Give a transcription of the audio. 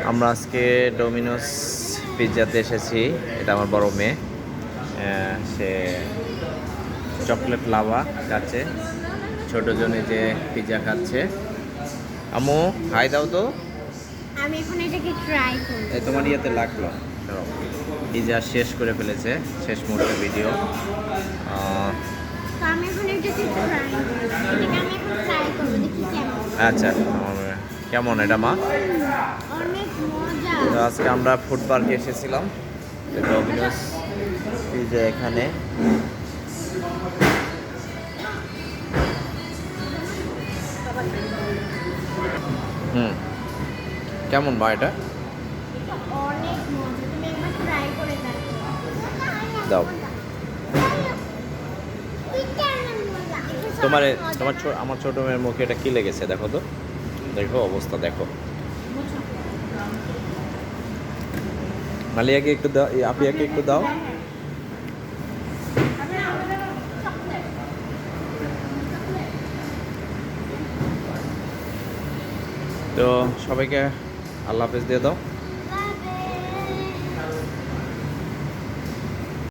আমরা আজকে ডোমিনোস পিৎজাতে এসেছি। এটা আমার বড় মেয়ে, সে চকলেট লাভা খাচ্ছে। ছোট জনে যে পিৎজা খাচ্ছে। আম্মু হাই দাও তো। আমি এখন এটাকে ট্রাই করব। এই তোমার ইয়েতে লাগলো। পিৎজা শেষ করে ফেলেছে, শেষ মুহূর্তে ভিডিও। তো আমি এখন এটাকে ট্রাই করব। এটাকে আমি এখন ট্রাই করব, দেখি কেমন। আচ্ছা, কেমন এটা মা? অনেক মজা। তো আজকে আমরা ফুড পার্কে এসেছিলাম, ডমিনোস পিৎজা এখানে। কেমন মা এটা? অনেক মজা, তুমি একবার ট্রাই করে দেখো। দাও। তোমার মজা। আমার ছোট মেয়ের মুখে এটা কি লেগেছে দেখো তো, দেখো অবস্থা দেখো। মালিয়াকে একটু দাও, আপিয়াকে একটু দাও। তো সবাইকে আল্লাহ হাফেজ দিয়ে দাও।